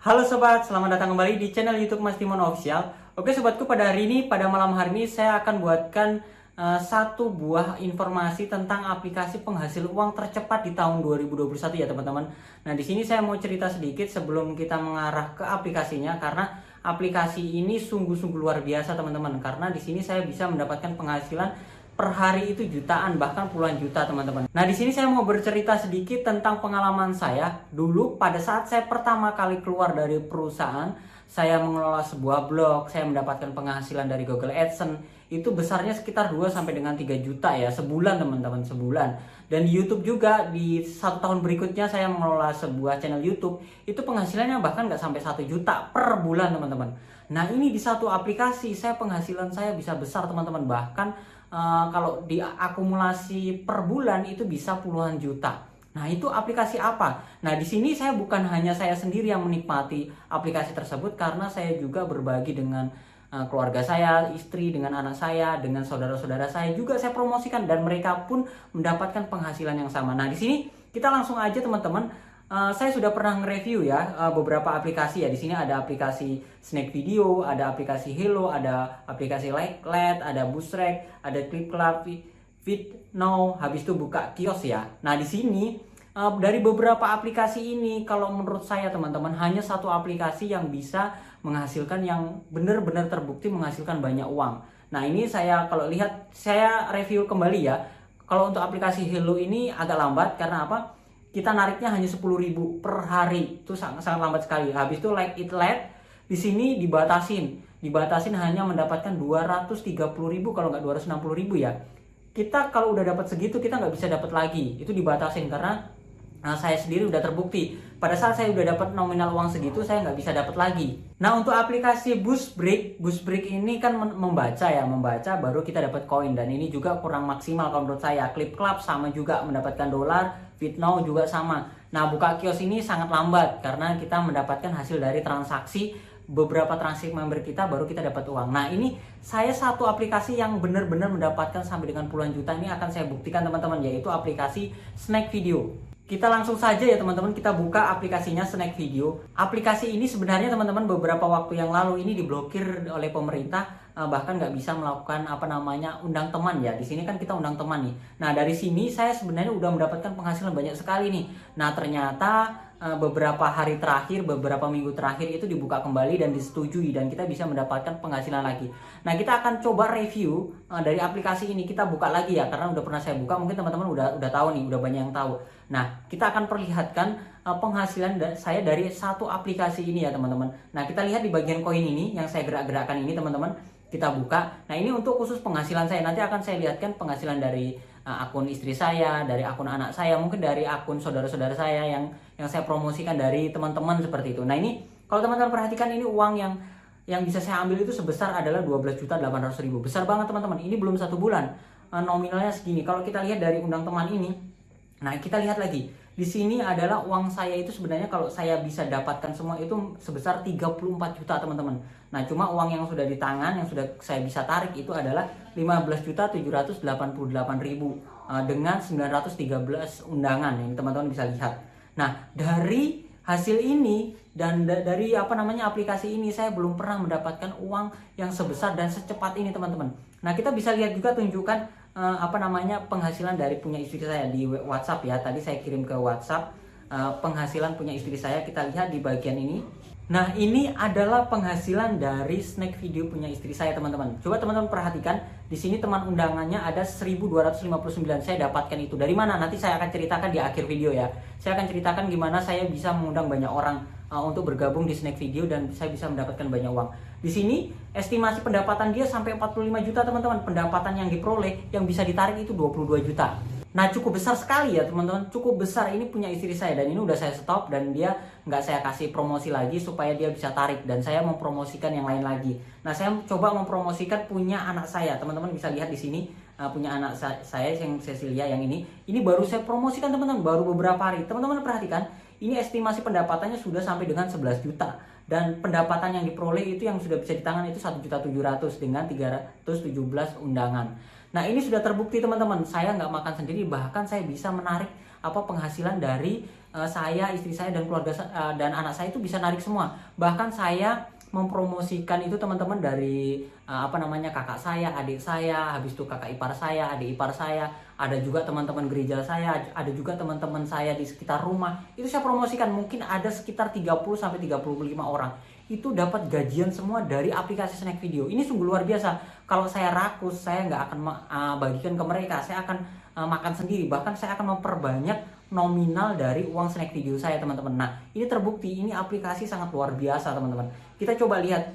Halo sobat, selamat datang kembali di channel YouTube Mas Timon Official. Oke sobatku, pada hari ini, pada malam hari ini saya akan buatkan satu buah informasi tentang aplikasi penghasil uang tercepat di tahun 2021 ya teman-teman. Nah, di sini saya mau cerita sedikit sebelum kita mengarah ke aplikasinya, karena aplikasi ini sungguh-sungguh luar biasa teman-teman. Karena di sini saya bisa mendapatkan penghasilan per hari itu jutaan, bahkan puluhan juta teman-teman. Nah, di sini saya mau bercerita sedikit tentang pengalaman saya dulu pada saat saya pertama kali keluar dari perusahaan. Saya mengelola sebuah blog, saya mendapatkan penghasilan dari Google AdSense itu besarnya sekitar 2 sampai dengan 3 juta ya sebulan teman-teman, sebulan. Dan di YouTube juga di 1 tahun berikutnya saya mengelola sebuah channel YouTube, itu penghasilannya bahkan nggak sampai 1 juta per bulan teman-teman. Nah, ini di satu aplikasi saya penghasilan saya bisa besar teman-teman, bahkan kalau diakumulasi per bulan itu bisa puluhan juta. Nah, itu aplikasi apa? Nah, di sini saya bukan hanya saya sendiri yang menikmati aplikasi tersebut, karena saya juga berbagi dengan keluarga saya, istri, dengan anak saya, dengan saudara-saudara saya juga saya promosikan, dan mereka pun mendapatkan penghasilan yang sama. Nah, di sini kita langsung aja teman-teman. Saya sudah pernah nge-review ya beberapa aplikasi ya. Di sini ada aplikasi Snack Video, ada aplikasi Hello, ada aplikasi Likelet, ada Busrek, ada Clipclub, FitNow, habis itu buka kios ya. Nah, di sini dari beberapa aplikasi ini, kalau menurut saya teman-teman, hanya satu aplikasi yang bisa menghasilkan, yang benar-benar terbukti menghasilkan banyak uang. Nah, ini saya kalau lihat, saya review kembali ya. Kalau untuk aplikasi Hello ini agak lambat, karena apa? Kita nariknya hanya 10.000 per hari, itu sangat lambat sekali. Habis itu Likelet di sini dibatasin hanya mendapatkan 230.000 kalau nggak 260.000 ya. Kita kalau udah dapat segitu kita nggak bisa dapat lagi, itu dibatasin karena saya sendiri udah terbukti. Pada saat saya udah dapat nominal uang segitu, saya nggak bisa dapat lagi. Nah, untuk aplikasi Busbreak ini kan membaca baru kita dapat koin, dan ini juga kurang maksimal kalau menurut saya. Clipclub sama juga mendapatkan dolar, FitNow juga sama. Nah, buka kios ini sangat lambat karena kita mendapatkan hasil dari transaksi, beberapa transaksi member kita baru kita dapat uang. Nah, ini saya satu aplikasi yang benar-benar mendapatkan sampai dengan puluhan juta, ini akan saya buktikan teman-teman, yaitu aplikasi Snack Video. Kita langsung saja ya teman-teman, kita buka aplikasinya Snack Video. Aplikasi ini sebenarnya teman-teman beberapa waktu yang lalu ini diblokir oleh pemerintah, bahkan nggak bisa melakukan undang teman ya. Di sini kan kita undang teman nih. Nah, dari sini saya sebenarnya udah mendapatkan penghasilan banyak sekali nih. Nah, ternyata beberapa hari terakhir, beberapa minggu terakhir itu dibuka kembali dan disetujui, dan kita bisa mendapatkan penghasilan lagi. Nah, kita akan coba review dari aplikasi ini. Kita buka lagi ya, karena udah pernah saya buka, mungkin teman-teman udah tahu nih, udah banyak yang tahu. Nah, kita akan perlihatkan penghasilan saya dari satu aplikasi ini ya teman-teman. Nah, kita lihat di bagian koin ini yang saya gerak-gerakkan ini teman-teman. Kita buka. Nah, ini untuk khusus penghasilan saya. Nanti akan saya lihatkan penghasilan dari akun istri saya, dari akun anak saya, mungkin dari akun saudara-saudara saya yang saya promosikan dari teman-teman seperti itu. Nah, ini kalau teman-teman perhatikan, ini uang yang bisa saya ambil itu sebesar adalah 12.800.000. Besar banget teman-teman. Ini belum 1 bulan. Nominalnya segini. Kalau kita lihat dari undang teman ini, nah, kita lihat lagi. Di sini adalah uang saya itu sebenarnya kalau saya bisa dapatkan semua itu sebesar 34 juta teman-teman. Nah, cuma uang yang sudah di tangan, yang sudah saya bisa tarik itu adalah 15.788.000 dengan 913 undangan yang teman-teman bisa lihat. Nah, dari hasil ini dan dari aplikasi ini, saya belum pernah mendapatkan uang yang sebesar dan secepat ini teman-teman. Nah, kita bisa lihat juga tunjukkan penghasilan dari punya istri saya di WhatsApp ya. Tadi saya kirim ke WhatsApp penghasilan punya istri saya. Kita lihat di bagian ini. Nah, ini adalah penghasilan dari Snack Video punya istri saya teman-teman. Coba teman-teman perhatikan, di sini teman undangannya ada 1.259. Saya dapatkan itu dari mana? Nanti saya akan ceritakan di akhir video ya. Saya akan ceritakan gimana saya bisa mengundang banyak orang untuk bergabung di Snack Video, dan saya bisa mendapatkan banyak uang. Di sini estimasi pendapatan dia sampai 45 juta teman-teman. Pendapatan yang diperoleh yang bisa ditarik itu 22 juta. Nah, cukup besar sekali ya teman-teman, cukup besar. Ini punya istri saya, dan ini udah saya stop, dan dia nggak saya kasih promosi lagi supaya dia bisa tarik, dan saya mempromosikan yang lain lagi. Nah, saya coba mempromosikan punya anak saya, teman-teman bisa lihat di sini punya anak saya yang Cecilia yang ini baru saya promosikan teman-teman, baru beberapa hari. Teman-teman perhatikan, ini estimasi pendapatannya sudah sampai dengan 11 juta, dan pendapatan yang diperoleh itu yang sudah bisa di tangan itu 1.700.000 dengan 317 undangan. Nah, ini sudah terbukti teman-teman, saya nggak makan sendiri, bahkan saya bisa menarik penghasilan dari saya, istri saya dan keluarga dan anak saya itu bisa narik semua. Bahkan saya mempromosikan itu teman-teman dari kakak saya, adik saya, habis itu kakak ipar saya, adik ipar saya, ada juga teman-teman gereja saya, ada juga teman-teman saya di sekitar rumah. Itu saya promosikan, mungkin ada sekitar 30 sampai 35 orang. Itu dapat gajian semua dari aplikasi Snack Video. Ini sungguh luar biasa. Kalau saya rakus, saya nggak akan bagikan ke mereka, saya akan makan sendiri. Bahkan saya akan memperbanyak nominal dari uang Snack Video saya, teman-teman. Nah, ini terbukti, ini aplikasi sangat luar biasa, teman-teman. Kita coba lihat,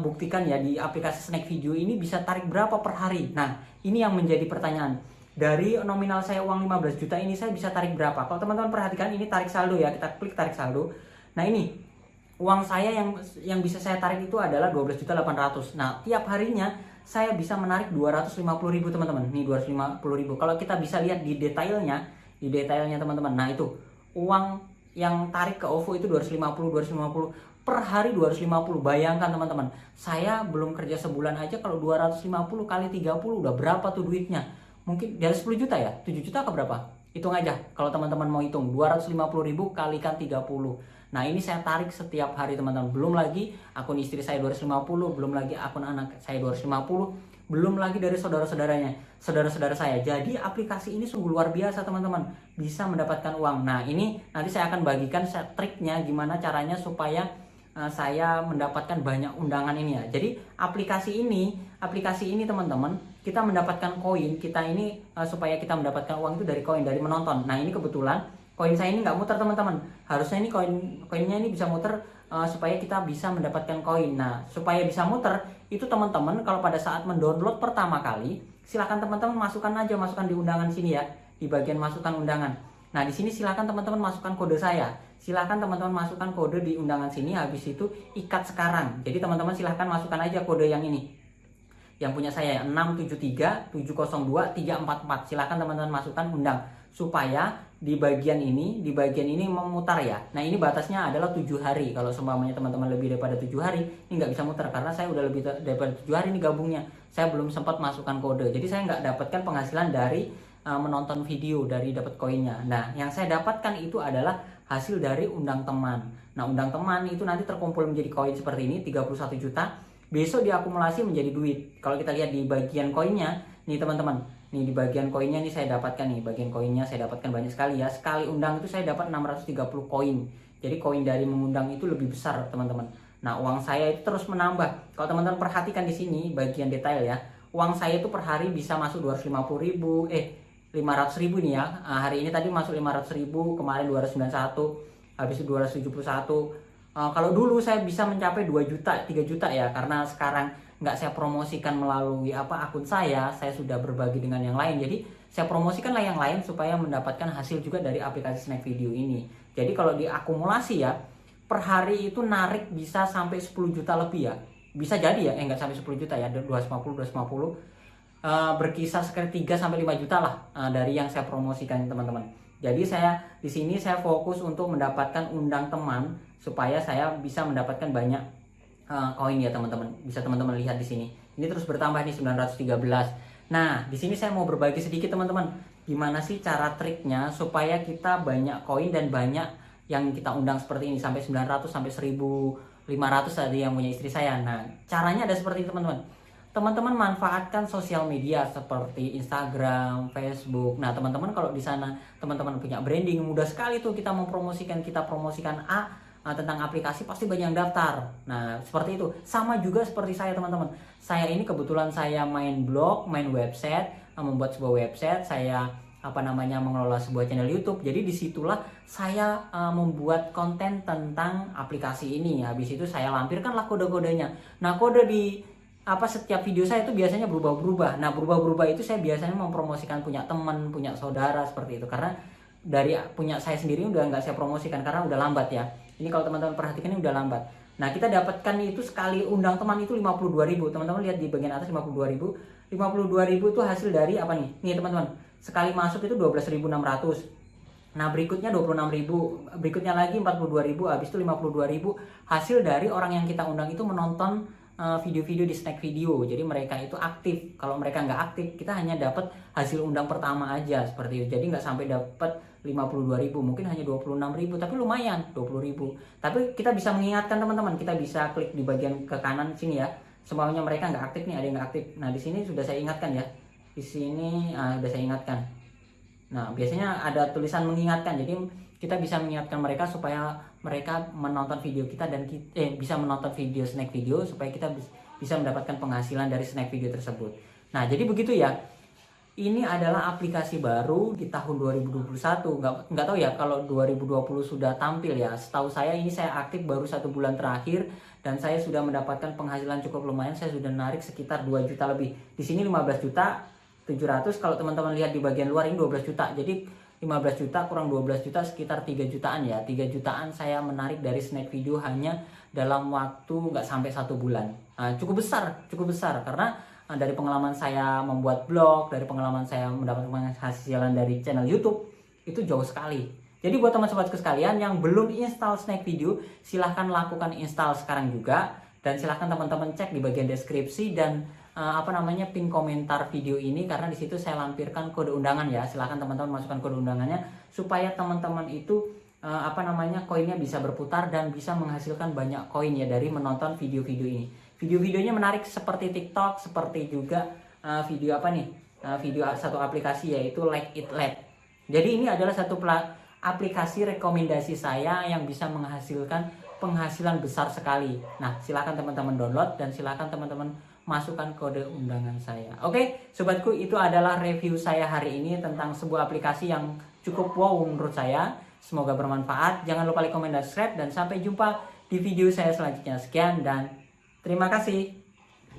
buktikan ya, di aplikasi Snack Video ini bisa tarik berapa per hari. Nah, ini yang menjadi pertanyaan. Dari nominal saya uang 15 juta ini saya bisa tarik berapa? Kalau teman-teman perhatikan, ini tarik saldo ya, kita klik tarik saldo. Nah, ini uang saya yang bisa saya tarik itu adalah 12.800.000. Nah, tiap harinya saya bisa menarik 250.000, teman-teman. Nih 250.000. Kalau kita bisa lihat di detailnya teman-teman. Nah, itu uang yang tarik ke OVO itu 250 per hari, 250. Bayangkan teman-teman, saya belum kerja sebulan aja, kalau 250 kali 30 udah berapa tuh duitnya? Mungkin dari 10 juta ya, 7 juta ke berapa? Hitung aja kalau teman-teman mau hitung, 250.000 kalikan 30. Nah, ini saya tarik setiap hari, teman-teman. Belum lagi akun istri saya 250, belum lagi akun anak saya 250, belum lagi dari saudara-saudara saya. Jadi aplikasi ini sungguh luar biasa, teman-teman, bisa mendapatkan uang. Nah, ini nanti saya akan bagikan triknya gimana caranya supaya saya mendapatkan banyak undangan ini ya. Jadi aplikasi ini teman-teman, kita mendapatkan koin kita ini supaya kita mendapatkan uang itu dari koin, dari menonton. Nah, ini kebetulan koin saya ini nggak muter, teman-teman. Harusnya ini koinnya ini bisa muter supaya kita bisa mendapatkan koin. Nah, supaya bisa muter itu, teman-teman, kalau pada saat mendownload pertama kali, silakan teman-teman masukkan di undangan sini ya, di bagian masukkan undangan. Nah, di sini silakan teman-teman masukkan kode saya. Silakan teman-teman masukkan kode di undangan sini, habis itu ikat sekarang. Jadi teman-teman silakan masukkan aja kode yang ini. Yang punya saya 673702344. Silakan teman-teman masukkan, undang, supaya di bagian ini memutar ya. Nah, ini batasnya adalah 7 hari. Kalau seumpamanya teman-teman lebih daripada 7 hari, ini nggak bisa muter, karena saya udah lebih daripada 7 hari ini gabungnya. Saya belum sempat masukkan kode. Jadi saya nggak dapatkan penghasilan dari menonton video, dari dapat koinnya. Nah, yang saya dapatkan itu adalah hasil dari undang teman. Nah, undang teman itu nanti terkumpul menjadi koin seperti ini, 31 juta. Besok diakumulasi menjadi duit. Kalau kita lihat di bagian koinnya, nih teman-teman, nih di bagian koinnya nih saya dapatkan nih, bagian koinnya saya dapatkan banyak sekali ya. Sekali undang itu saya dapat 630 koin. Jadi koin dari mengundang itu lebih besar, teman-teman. Nah, uang saya itu terus menambah. Kalau teman-teman perhatikan di sini bagian detail ya, uang saya itu per hari bisa masuk 250.000, 500.000 nih ya. Hari ini tadi masuk 500.000, kemarin 291, habis itu 271. Kalau dulu saya bisa mencapai 2 juta, 3 juta ya, karena sekarang nggak saya promosikan melalui akun saya sudah berbagi dengan yang lain. Jadi saya promosikanlah yang lain supaya mendapatkan hasil juga dari aplikasi Snack Video ini. Jadi kalau diakumulasi ya, per hari itu narik bisa sampai 10 juta lebih ya. Bisa jadi ya, nggak sampai 10 juta ya, 250. Berkisar sekitar 3 sampai 5 juta lah dari yang saya promosikan, teman-teman. Jadi saya di sini saya fokus untuk mendapatkan undang teman supaya saya bisa mendapatkan banyak koin ya, teman-teman. Bisa teman-teman lihat di sini. Ini terus bertambah nih 913. Nah, di sini saya mau berbagi sedikit, teman-teman. Gimana sih cara triknya supaya kita banyak koin dan banyak yang kita undang seperti ini, sampai 900 sampai 1.500 tadi yang punya istri saya. Nah, caranya ada seperti ini, teman-teman. Teman-teman manfaatkan sosial media seperti Instagram, Facebook. Nah, teman-teman kalau di sana teman-teman punya branding, mudah sekali tuh kita promosikan tentang aplikasi, pasti banyak yang daftar. Nah, seperti itu. Sama juga seperti saya, teman-teman. Saya ini kebetulan saya main blog, main website, membuat sebuah website, saya mengelola sebuah channel YouTube. Jadi disitulah saya membuat konten tentang aplikasi ini. Habis itu saya lampirkanlah kode-kodenya. Nah, kode di setiap video saya itu biasanya berubah-berubah. Nah, berubah-berubah itu saya biasanya mempromosikan punya teman, punya saudara, seperti itu. Karena dari punya saya sendiri udah nggak saya promosikan karena udah lambat ya. Ini kalau teman-teman perhatikan ini udah lambat. Nah, kita dapatkan itu sekali undang teman itu 52.000. Teman-teman lihat di bagian atas 52.000. 52.000 itu hasil dari apa nih? Nih, teman-teman. Sekali masuk itu 12.600. Nah, berikutnya 26.000, berikutnya lagi 42.000, habis itu 52.000 hasil dari orang yang kita undang itu menonton video-video di Snack Video. Jadi mereka itu aktif. Kalau mereka nggak aktif, kita hanya dapat hasil undang pertama aja seperti itu. Jadi nggak sampai dapat 52.000, mungkin hanya 26.000, tapi lumayan 20.000. Tapi kita bisa mengingatkan teman-teman, kita bisa klik di bagian ke kanan sini ya. Semuanya mereka nggak aktif nih, ada yang nggak aktif. Nah di sini sudah saya ingatkan ya. Di sini sudah saya ingatkan. Nah biasanya ada tulisan mengingatkan, jadi kita bisa mengingatkan mereka supaya mereka menonton video kita dan bisa menonton video Snack Video supaya kita bisa mendapatkan penghasilan dari Snack Video tersebut. Nah jadi begitu ya. Ini adalah aplikasi baru di tahun 2021. Nggak tahu ya kalau 2020 sudah tampil ya. Setahu saya ini saya aktif baru 1 bulan terakhir dan saya sudah mendapatkan penghasilan cukup lumayan. Saya sudah narik sekitar 2 juta lebih. Di sini 15 juta 700. Kalau teman-teman lihat di bagian luar ini 12 juta. Jadi 15 juta kurang 12 juta sekitar 3 jutaan ya. 3 jutaan saya menarik dari Snack Video hanya dalam waktu nggak sampai 1 bulan. Nah, cukup besar karena dari pengalaman saya membuat blog, dari pengalaman saya mendapatkan penghasilan dari channel YouTube, itu jauh sekali. Jadi buat teman-temanku sekalian yang belum install Snack Video, silahkan lakukan install sekarang juga. Dan silahkan teman-teman cek di bagian deskripsi dan pin komentar video ini, karena di situ saya lampirkan kode undangan ya. Silahkan teman-teman masukkan kode undangannya supaya teman-teman itu koinnya bisa berputar dan bisa menghasilkan banyak koin ya dari menonton video-video ini. Video-videonya menarik seperti TikTok, seperti juga video satu aplikasi yaitu Like It Let. Jadi ini adalah satu aplikasi rekomendasi saya yang bisa menghasilkan penghasilan besar sekali. Nah, silakan teman-teman download dan silakan teman-teman masukkan kode undangan saya. Oke, sobatku, itu adalah review saya hari ini tentang sebuah aplikasi yang cukup wow menurut saya. Semoga bermanfaat. Jangan lupa like, comment, dan subscribe, dan sampai jumpa di video saya selanjutnya. Sekian dan terima kasih.